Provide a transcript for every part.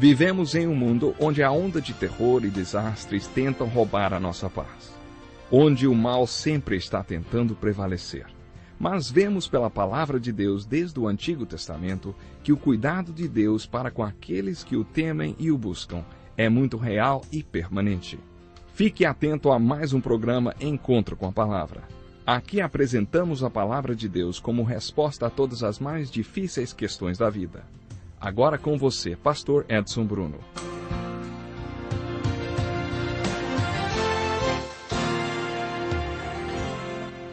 Vivemos em um mundo onde a onda de terror e desastres tentam roubar a nossa paz, onde o mal sempre está tentando prevalecer. Mas vemos pela palavra de Deus desde o Antigo Testamento que o cuidado de Deus para com aqueles que o temem e o buscam é muito real e permanente. Fique atento a mais um programa Encontro com a Palavra. Aqui apresentamos a palavra de Deus como resposta a todas as mais difíceis questões da vida. Agora com você, Pastor Edson Bruno.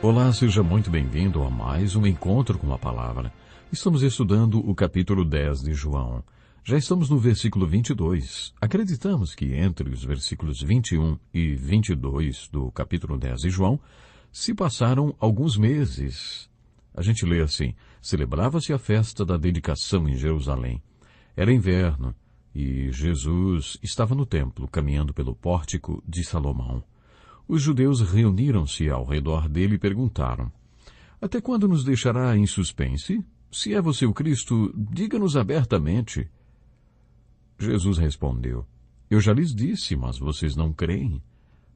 Olá, seja muito bem-vindo a mais um Encontro com a Palavra. Estamos estudando o capítulo 10 de João. Já estamos no versículo 22. Acreditamos que entre os versículos 21 e 22 do capítulo 10 de João se passaram alguns meses. A gente lê assim: celebrava-se a festa da dedicação em Jerusalém. Era inverno e Jesus estava no templo, caminhando pelo pórtico de Salomão. Os judeus reuniram-se ao redor dele e perguntaram: até quando nos deixará em suspense? Se é você o Cristo, diga-nos abertamente. Jesus respondeu: eu já lhes disse, mas vocês não creem.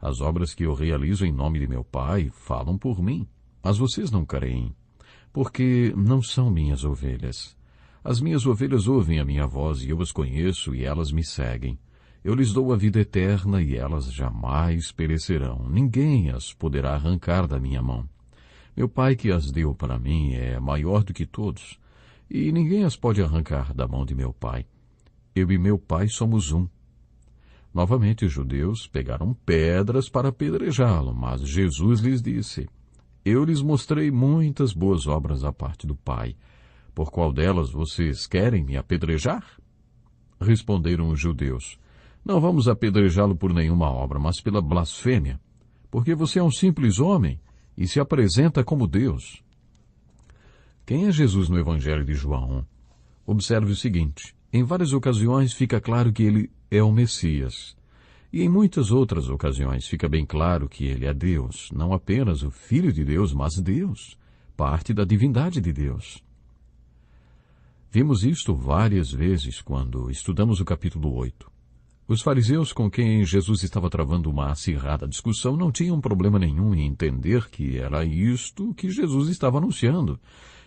As obras que eu realizo em nome de meu Pai falam por mim, mas vocês não creem, porque não são minhas ovelhas. As minhas ovelhas ouvem a minha voz e eu as conheço e elas me seguem. Eu lhes dou a vida eterna e elas jamais perecerão. Ninguém as poderá arrancar da minha mão. Meu Pai que as deu para mim é maior do que todos, e ninguém as pode arrancar da mão de meu Pai. Eu e meu Pai somos um. Novamente os judeus pegaram pedras para apedrejá-lo, mas Jesus lhes disse: eu lhes mostrei muitas boas obras da parte do Pai. Por qual delas vocês querem me apedrejar? Responderam os judeus: não vamos apedrejá-lo por nenhuma obra, mas pela blasfêmia, porque você é um simples homem e se apresenta como Deus. Quem é Jesus no Evangelho de João? Observe o seguinte: em várias ocasiões fica claro que ele é o Messias. E em muitas outras ocasiões fica bem claro que ele é Deus, não apenas o Filho de Deus, mas Deus, parte da divindade de Deus. Vimos isto várias vezes quando estudamos o capítulo 8. Os fariseus com quem Jesus estava travando uma acirrada discussão não tinham problema nenhum em entender que era isto que Jesus estava anunciando.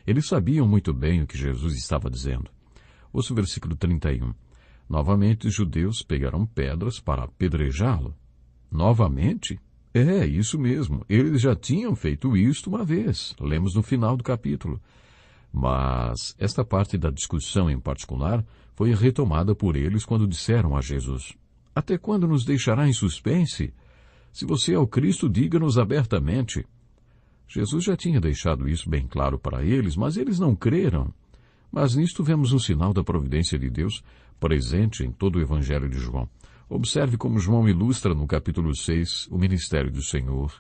Eles sabiam muito bem o que Jesus estava dizendo. Ouça o versículo 31. Novamente os judeus pegaram pedras para apedrejá-lo. Novamente? É, isso mesmo. Eles já tinham feito isto uma vez. Lemos no final do capítulo. Mas esta parte da discussão em particular foi retomada por eles quando disseram a Jesus: até quando nos deixará em suspense? Se você é o Cristo, diga-nos abertamente. Jesus já tinha deixado isso bem claro para eles, mas eles não creram. Mas nisto vemos um sinal da providência de Deus presente em todo o Evangelho de João. Observe como João ilustra no capítulo 6 o ministério do Senhor.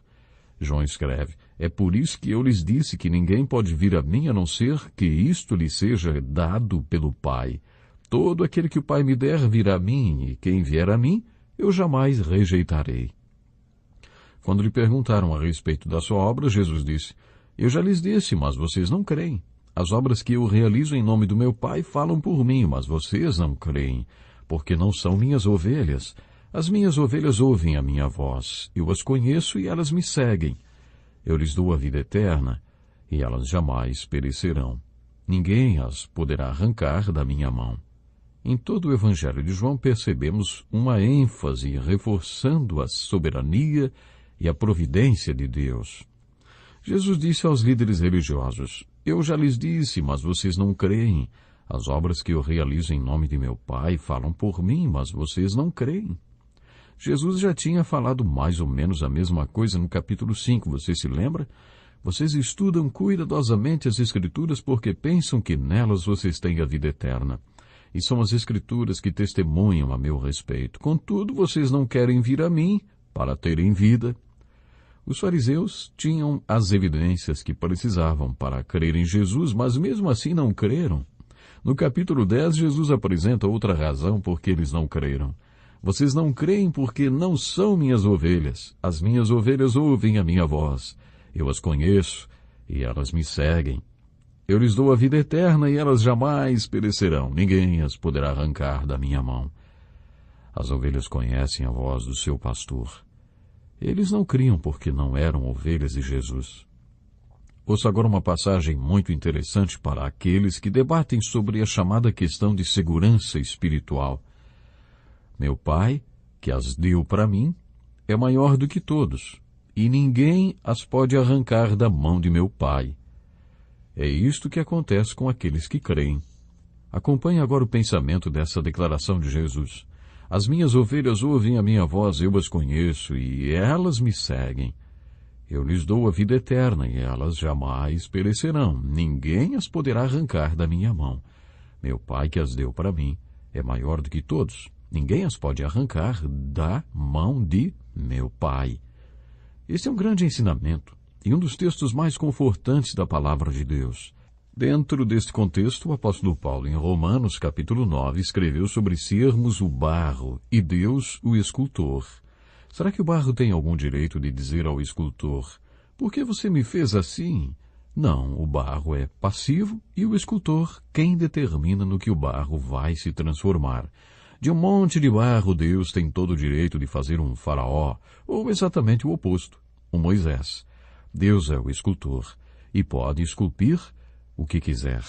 João escreve: é por isso que eu lhes disse que ninguém pode vir a mim a não ser que isto lhe seja dado pelo Pai. Todo aquele que o Pai me der virá a mim, e quem vier a mim, eu jamais rejeitarei. Quando lhe perguntaram a respeito da sua obra, Jesus disse: eu já lhes disse, mas vocês não creem. As obras que eu realizo em nome do meu Pai falam por mim, mas vocês não creem, porque não são minhas ovelhas. As minhas ovelhas ouvem a minha voz, eu as conheço e elas me seguem. Eu lhes dou a vida eterna, e elas jamais perecerão. Ninguém as poderá arrancar da minha mão. Em todo o Evangelho de João percebemos uma ênfase reforçando a soberania e a providência de Deus. Jesus disse aos líderes religiosos: eu já lhes disse, mas vocês não creem. As obras que eu realizo em nome de meu Pai falam por mim, mas vocês não creem. Jesus já tinha falado mais ou menos a mesma coisa no capítulo 5, você se lembra? Vocês estudam cuidadosamente as Escrituras porque pensam que nelas vocês têm a vida eterna. E são as Escrituras que testemunham a meu respeito. Contudo, vocês não querem vir a mim para terem vida. Os fariseus tinham as evidências que precisavam para crer em Jesus, mas mesmo assim não creram. No capítulo 10, Jesus apresenta outra razão por que eles não creram. Vocês não creem porque não são minhas ovelhas. As minhas ovelhas ouvem a minha voz. Eu as conheço e elas me seguem. Eu lhes dou a vida eterna e elas jamais perecerão. Ninguém as poderá arrancar da minha mão. As ovelhas conhecem a voz do seu pastor. Eles não criam porque não eram ovelhas de Jesus. Ouça agora uma passagem muito interessante para aqueles que debatem sobre a chamada questão de segurança espiritual. Meu Pai, que as deu para mim, é maior do que todos, e ninguém as pode arrancar da mão de meu Pai. É isto que acontece com aqueles que creem. Acompanhe agora o pensamento dessa declaração de Jesus. As minhas ovelhas ouvem a minha voz, eu as conheço, e elas me seguem. Eu lhes dou a vida eterna, e elas jamais perecerão. Ninguém as poderá arrancar da minha mão. Meu Pai que as deu para mim é maior do que todos. Ninguém as pode arrancar da mão de meu Pai. Esse é um grande ensinamento, e um dos textos mais confortantes da palavra de Deus. Dentro deste contexto, o apóstolo Paulo, em Romanos, capítulo 9, escreveu sobre sermos o barro e Deus o escultor. Será que o barro tem algum direito de dizer ao escultor, por que você me fez assim? Não, o barro é passivo e o escultor quem determina no que o barro vai se transformar. De um monte de barro, Deus tem todo o direito de fazer um faraó, ou exatamente o oposto, um Moisés. Deus é o escultor e pode esculpir o que quiser.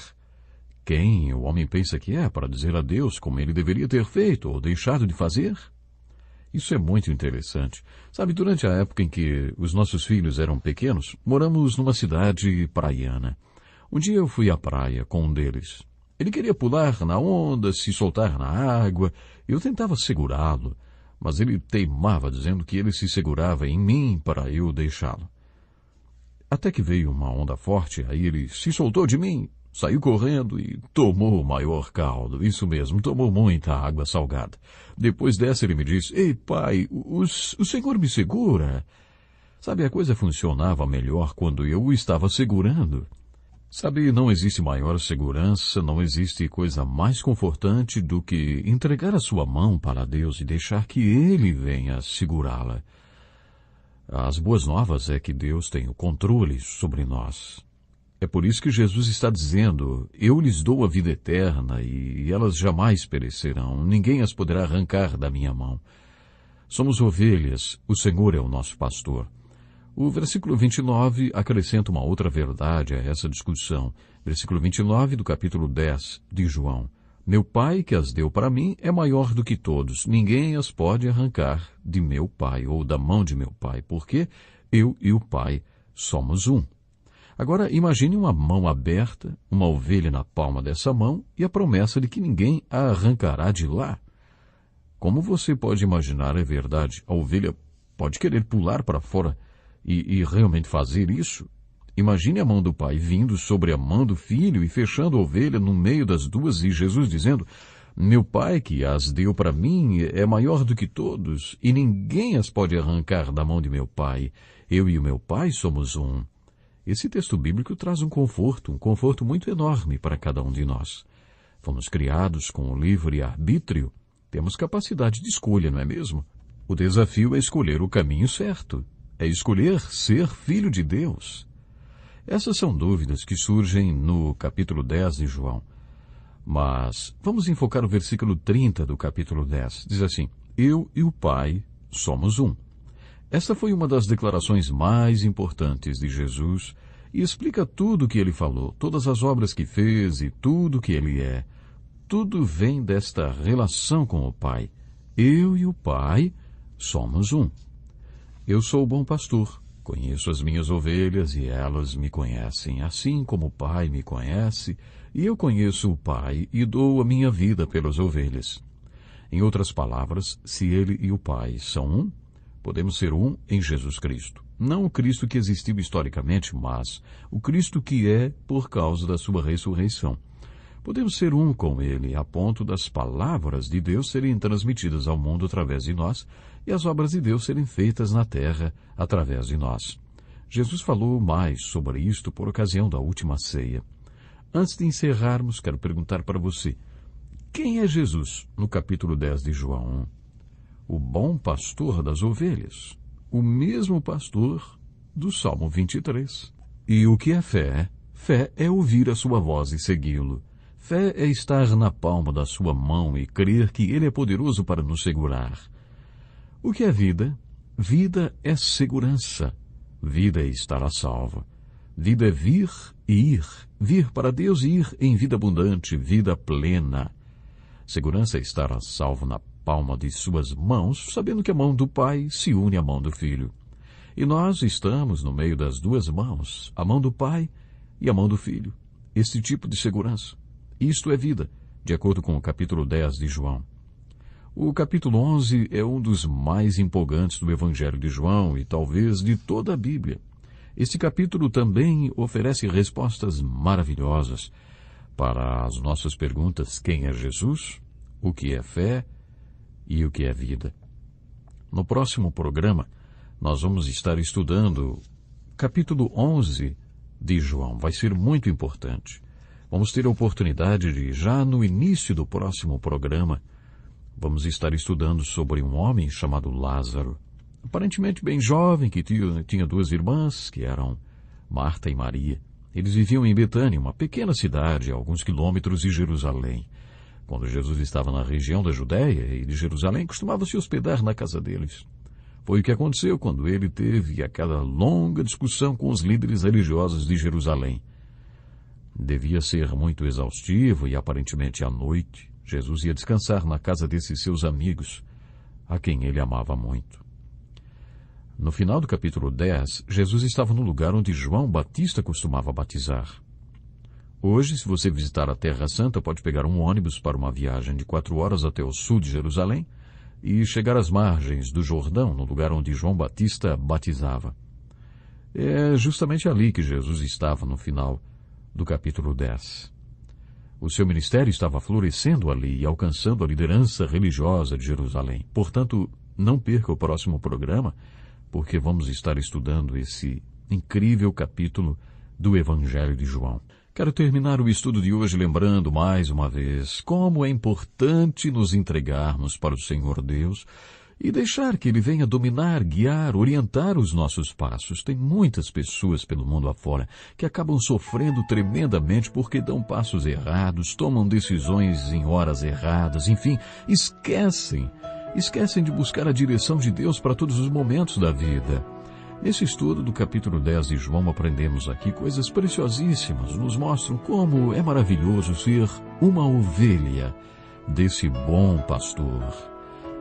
Quem o homem pensa que é para dizer a Deus como ele deveria ter feito ou deixado de fazer? Isso é muito interessante. Sabe, durante a época em que os nossos filhos eram pequenos, moramos numa cidade praiana. Um dia eu fui à praia com um deles. Ele queria pular na onda, se soltar na água. Eu tentava segurá-lo, mas ele teimava dizendo que ele se segurava em mim para eu deixá-lo. Até que veio uma onda forte, aí ele se soltou de mim, saiu correndo e tomou o maior caldo. Isso mesmo, tomou muita água salgada. Depois dessa ele me disse, ei pai, o senhor me segura? Sabe, a coisa funcionava melhor quando eu o estava segurando. Sabe, não existe maior segurança, não existe coisa mais confortante do que entregar a sua mão para Deus e deixar que Ele venha segurá-la. As boas novas é que Deus tem o controle sobre nós. É por isso que Jesus está dizendo, eu lhes dou a vida eterna e elas jamais perecerão, ninguém as poderá arrancar da minha mão. Somos ovelhas, o Senhor é o nosso pastor. O versículo 29 acrescenta uma outra verdade a essa discussão. Versículo 29 do capítulo 10 de João. Meu Pai que as deu para mim é maior do que todos. Ninguém as pode arrancar de meu Pai ou da mão de meu Pai, porque eu e o Pai somos um. Agora imagine uma mão aberta, uma ovelha na palma dessa mão e a promessa de que ninguém a arrancará de lá. Como você pode imaginar, é verdade, a ovelha pode querer pular para fora e realmente fazer isso? Imagine a mão do Pai vindo sobre a mão do Filho e fechando a ovelha no meio das duas e Jesus dizendo, meu Pai que as deu para mim é maior do que todos e ninguém as pode arrancar da mão de meu Pai. Eu e o meu Pai somos um. Esse texto bíblico traz um conforto muito enorme para cada um de nós. Fomos criados com o livre-arbítrio. Temos capacidade de escolha, não é mesmo? O desafio é escolher o caminho certo. É escolher ser filho de Deus. Essas são dúvidas que surgem no capítulo 10 de João. Mas vamos enfocar o versículo 30 do capítulo 10. Diz assim, eu e o Pai somos um. Esta foi uma das declarações mais importantes de Jesus e explica tudo o que ele falou, todas as obras que fez e tudo o que ele é. Tudo vem desta relação com o Pai. Eu e o Pai somos um. Eu sou o bom pastor. Conheço as minhas ovelhas e elas me conhecem, assim como o Pai me conhece, e eu conheço o Pai e dou a minha vida pelas ovelhas. Em outras palavras, se ele e o Pai são um, podemos ser um em Jesus Cristo. Não o Cristo que existiu historicamente, mas o Cristo que é por causa da sua ressurreição. Podemos ser um com ele, a ponto das palavras de Deus serem transmitidas ao mundo através de nós e as obras de Deus serem feitas na terra através de nós. Jesus falou mais sobre isto por ocasião da última ceia. Antes de encerrarmos, quero perguntar para você, quem é Jesus no capítulo 10 de João 1? O bom pastor das ovelhas, o mesmo pastor do Salmo 23. E o que é fé? Fé é ouvir a sua voz e segui-lo. Fé é estar na palma da sua mão e crer que Ele é poderoso para nos segurar. O que é vida? Vida é segurança. Vida é estar a salvo. Vida é vir e ir. Vir para Deus e ir em vida abundante, vida plena. Segurança é estar a salvo na palma de suas mãos, sabendo que a mão do Pai se une à mão do Filho. E nós estamos no meio das duas mãos, a mão do Pai e a mão do Filho. Este tipo de segurança. Isto é vida, de acordo com o capítulo 10 de João. O capítulo 11 é um dos mais empolgantes do Evangelho de João e talvez de toda a Bíblia. Este capítulo também oferece respostas maravilhosas para as nossas perguntas: quem é Jesus? O que é fé? E o que é vida? No próximo programa, nós vamos estar estudando capítulo 11 de João. Vai ser muito importante. Vamos ter a oportunidade de, já no início do próximo programa, vamos estar estudando sobre um homem chamado Lázaro, aparentemente bem jovem, que tinha duas irmãs, que eram Marta e Maria. Eles viviam em Betânia, uma pequena cidade a alguns quilômetros de Jerusalém. Quando Jesus estava na região da Judéia e de Jerusalém, costumava se hospedar na casa deles. Foi o que aconteceu quando ele teve aquela longa discussão com os líderes religiosos de Jerusalém. Devia ser muito exaustivo e, aparentemente, à noite, Jesus ia descansar na casa desses seus amigos, a quem ele amava muito. No final do capítulo 10, Jesus estava no lugar onde João Batista costumava batizar. Hoje, se você visitar a Terra Santa, pode pegar um ônibus para uma viagem de 4 horas até o sul de Jerusalém e chegar às margens do Jordão, no lugar onde João Batista batizava. É justamente ali que Jesus estava no final do capítulo 10. O seu ministério estava florescendo ali e alcançando a liderança religiosa de Jerusalém. Portanto, não perca o próximo programa, porque vamos estar estudando esse incrível capítulo do Evangelho de João. Quero terminar o estudo de hoje lembrando mais uma vez como é importante nos entregarmos para o Senhor Deus e deixar que Ele venha dominar, guiar, orientar os nossos passos. Tem muitas pessoas pelo mundo afora que acabam sofrendo tremendamente porque dão passos errados, tomam decisões em horas erradas, enfim, esquecem de buscar a direção de Deus para todos os momentos da vida. Nesse estudo do capítulo 10 de João, aprendemos aqui coisas preciosíssimas, nos mostram como é maravilhoso ser uma ovelha desse bom pastor.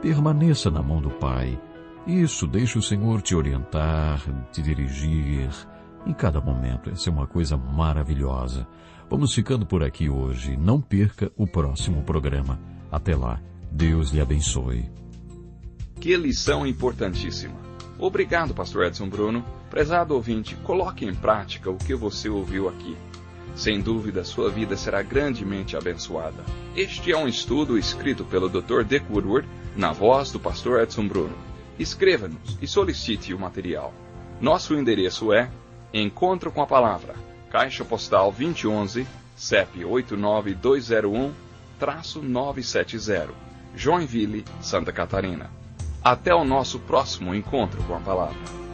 Permaneça na mão do Pai. Isso, deixe o Senhor te orientar, te dirigir em cada momento. Essa é uma coisa maravilhosa. Vamos ficando por aqui hoje. Não perca o próximo programa. Até lá. Deus lhe abençoe. Que lição importantíssima. Obrigado, pastor Edson Bruno. Prezado ouvinte, coloque em prática o que você ouviu aqui. Sem dúvida, sua vida será grandemente abençoada. Este é um estudo escrito pelo Dr. Dick Woodward, na voz do pastor Edson Bruno. Escreva-nos e solicite o material. Nosso endereço é Encontro com a Palavra, Caixa Postal 2011, CEP 89201-970, Joinville, Santa Catarina. Até o nosso próximo encontro com a Palavra.